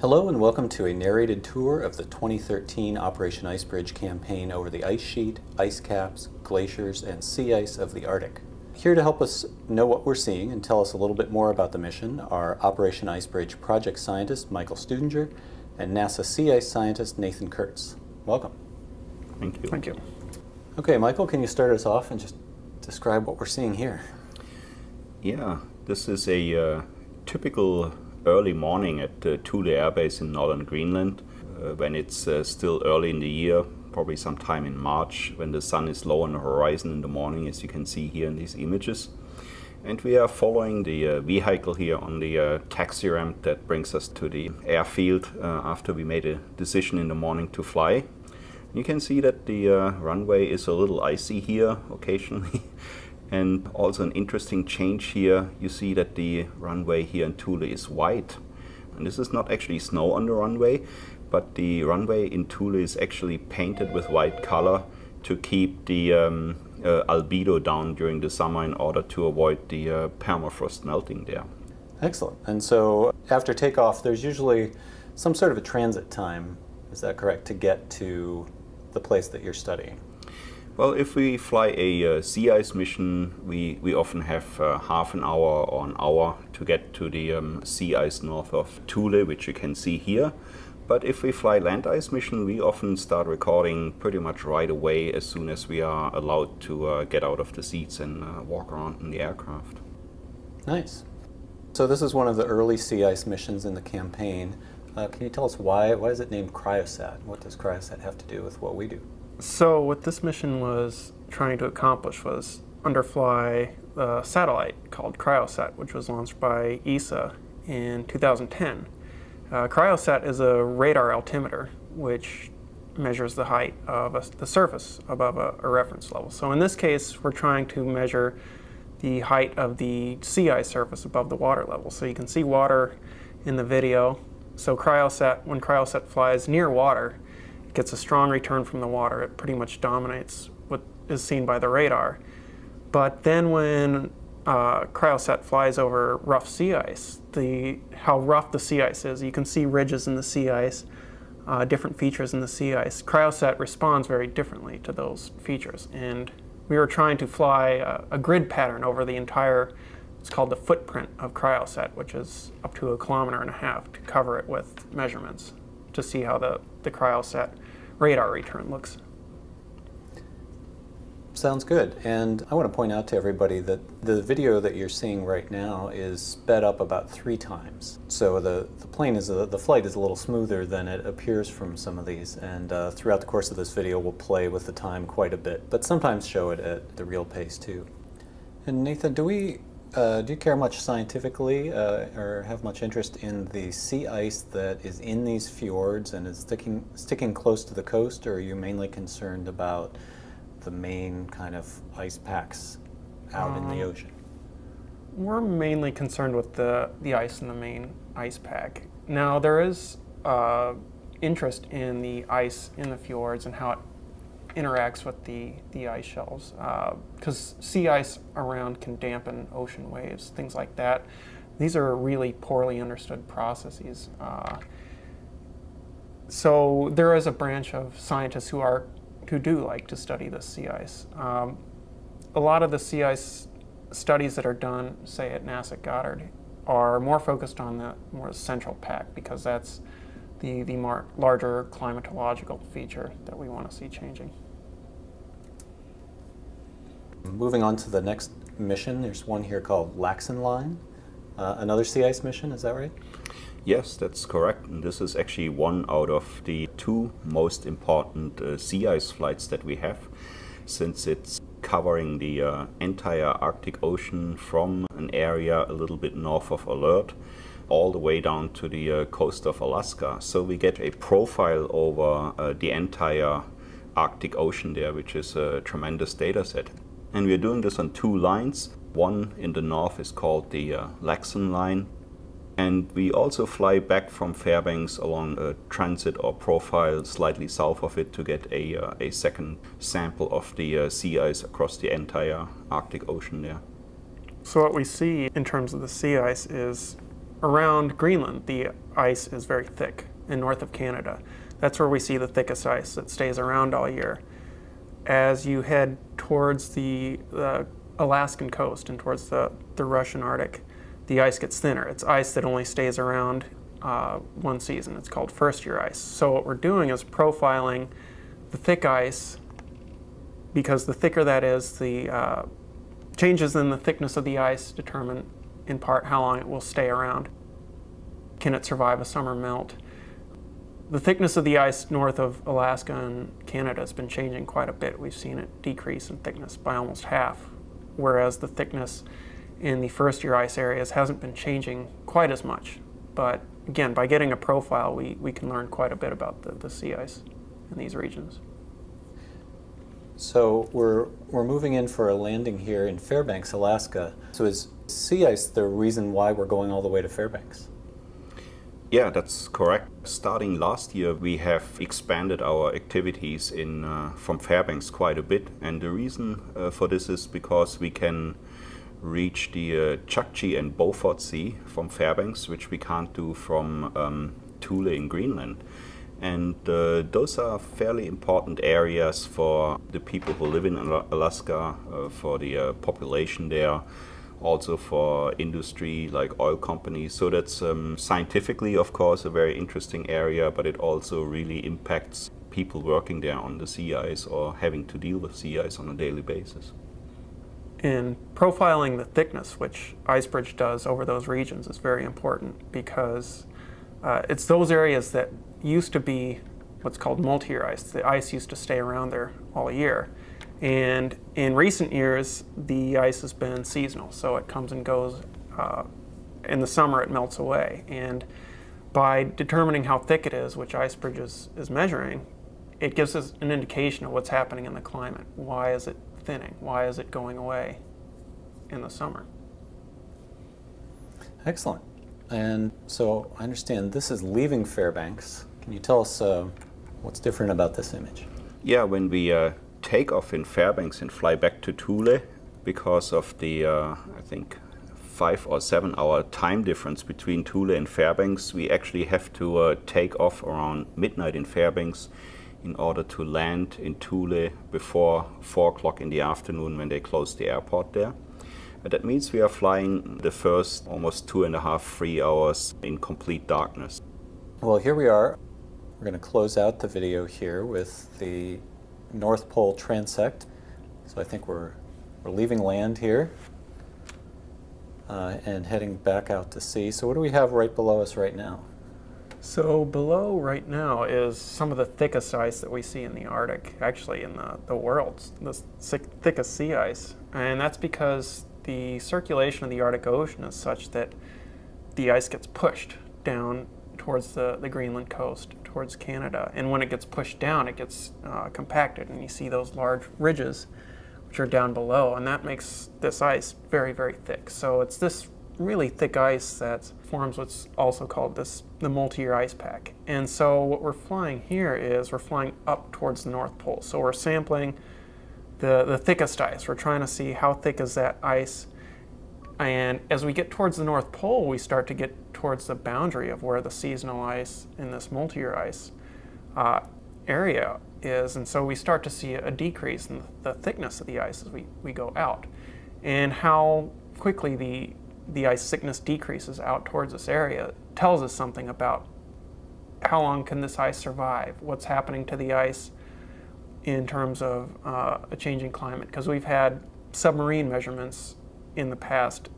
Hello and welcome to a narrated tour of the 2013 Operation Icebridge campaign over the ice sheet, ice caps, glaciers, and sea ice of the Arctic. Here to help us know what we're seeing and tell us a little bit more about the mission are Operation Icebridge project scientist Michael Studinger and NASA sea ice scientist Nathan Kurtz. Welcome. Thank you. Thank you. Okay, Michael, can you start us off and just describe what we're seeing here? Yeah, this is a typical early morning at Thule Air Base in northern Greenland, when it's still early in the year, probably sometime in March, when the sun is low on the horizon in the morning, as you can see here in these images. And we are following the vehicle here on the taxi ramp that brings us to the airfield after we made a decision in the morning to fly. You can see that the runway is a little icy here occasionally. And also an interesting change here, you see that the runway here in Thule is white. And this is not actually snow on the runway, but the runway in Thule is actually painted with white color to keep the albedo down during the summer in order to avoid the permafrost melting there. Excellent. And so after takeoff, there's usually some sort of a transit time, is that correct, to get to the place that you're studying? Well, if we fly a sea ice mission, we often have half an hour or an hour to get to the sea ice north of Thule, which you can see here. But if we fly land ice mission, we often start recording pretty much right away as soon as we are allowed to get out of the seats and walk around in the aircraft. Nice. So this is one of the early sea ice missions in the campaign. Can you tell us why is it named Cryosat? What does Cryosat have to do with what we do? So what this mission was trying to accomplish was underfly a satellite called Cryosat, which was launched by ESA in 2010. Cryosat is a radar altimeter, which measures the height of the surface above a reference level. So in this case, we're trying to measure the height of the sea ice surface above the water level. So you can see water in the video. So when Cryosat flies near water, it gets a strong return from the water. It pretty much dominates what is seen by the radar. But then when Cryosat flies over rough sea ice, how rough the sea ice is, you can see ridges in the sea ice, different features in the sea ice. Cryosat responds very differently to those features. And we were trying to fly a grid pattern over the entire, it's called the footprint of Cryosat, which is up to 1.5 kilometers to cover it with measurements to see how the Cryosat radar return looks. Sounds good. And I want to point out to everybody that the video that you're seeing right now is sped up about 3 times. So the flight is a little smoother than it appears from some of these. And throughout the course of this video, we'll play with the time quite a bit, but sometimes show it at the real pace too. And Nathan, do you care much scientifically or have much interest in the sea ice that is in these fjords and is sticking close to the coast, or are you mainly concerned about the main kind of ice packs out in the ocean? We're mainly concerned with the ice in the main ice pack. Now there is interest in the ice in the fjords and how it interacts with the ice shelves, because sea ice around can dampen ocean waves, things like that. These are really poorly understood processes. So there is a branch of scientists who do like to study the sea ice. A lot of the sea ice studies that are done, say at NASA Goddard, are more focused on the more central pack, because that's the more larger climatological feature that we want to see changing. Moving on to the next mission, there's one here called Laxon Line. Another sea ice mission, is that right? Yes, that's correct. And this is actually one out of the 2 most important sea ice flights that we have, since it's covering the entire Arctic Ocean from an area a little bit north of Alert all the way down to the coast of Alaska. So we get a profile over the entire Arctic Ocean there, which is a tremendous data set. And we're doing this on 2 lines. One in the north is called the Laxon Line. And we also fly back from Fairbanks along a transit or profile slightly south of it to get a second sample of the sea ice across the entire Arctic Ocean there. So what we see in terms of the sea ice is around Greenland, the ice is very thick, and north of Canada. That's where we see the thickest ice that stays around all year. As you head towards the Alaskan coast and towards the Russian Arctic, the ice gets thinner. It's ice that only stays around one season. It's called first-year ice. So what we're doing is profiling the thick ice, because the thicker that is, the changes in the thickness of the ice determine in part how long it will stay around. Can it survive a summer melt? The thickness of the ice north of Alaska and Canada has been changing quite a bit. We've seen it decrease in thickness by almost half, whereas the thickness in the first-year ice areas hasn't been changing quite as much. But again, by getting a profile, we can learn quite a bit about the sea ice in these regions. So we're moving in for a landing here in Fairbanks, Alaska. So is sea ice the reason why we're going all the way to Fairbanks? Yeah, that's correct. Starting last year, we have expanded our activities from Fairbanks quite a bit, and the reason for this is because we can reach the Chukchi and Beaufort Sea from Fairbanks, which we can't do from Thule in Greenland. And those are fairly important areas for the people who live in Alaska, for the population there, also for industry like oil companies. So that's scientifically, of course, a very interesting area, but it also really impacts people working there on the sea ice or having to deal with sea ice on a daily basis. And profiling the thickness, which IceBridge does over those regions, is very important, because it's those areas that used to be what's called multi-year ice. The ice used to stay around there all year. And in recent years, the ice has been seasonal, so it comes and goes. In the summer, it melts away. And by determining how thick it is, which IceBridge is measuring, it gives us an indication of what's happening in the climate. Why is it thinning? Why is it going away in the summer? Excellent. And so I understand this is leaving Fairbanks. Can you tell us what's different about this image? Yeah, when we take off in Fairbanks and fly back to Thule, because of the, I think, 5 or 7 hour time difference between Thule and Fairbanks, we actually have to take off around midnight in Fairbanks in order to land in Thule before 4 o'clock in the afternoon when they close the airport there. That means we are flying the first almost 2.5, 3 hours in complete darkness. Well, here we are. We're going to close out the video here with the North Pole transect. So I think we're leaving land here and heading back out to sea. So what do we have right below us right now? So below right now is some of the thickest ice that we see in the Arctic, actually in the world, the thickest sea ice. And that's because the circulation of the Arctic Ocean is such that the ice gets pushed down towards the Greenland coast, towards Canada. And when it gets pushed down, it gets compacted, and you see those large ridges which are down below, and that makes this ice very, very thick. So it's this really thick ice that forms what's also called the multi-year ice pack. And so what we're flying here is we're flying up towards the North Pole. So we're sampling the thickest ice. We're trying to see how thick is that ice. And as we get towards the North Pole, we start to get towards the boundary of where the seasonal ice in this multi-year ice area is. And so we start to see a decrease in the thickness of the ice as we go out. And how quickly the ice thickness decreases out towards this area tells us something about how long can this ice survive, what's happening to the ice in terms of a changing climate. Because we've had submarine measurements in the past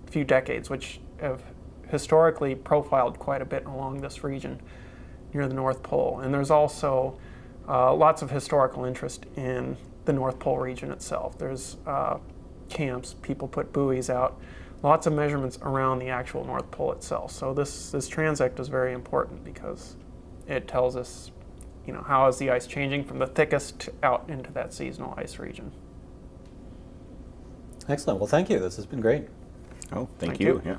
few decades, which have historically profiled quite a bit along this region near the North Pole. And there's also lots of historical interest in the North Pole region itself. There's camps, people put buoys out, lots of measurements around the actual North Pole itself. So this transect is very important because it tells us, how is the ice changing from the thickest out into that seasonal ice region. Excellent. Well, thank you. This has been great. Oh, thank Thank you. you. Yeah.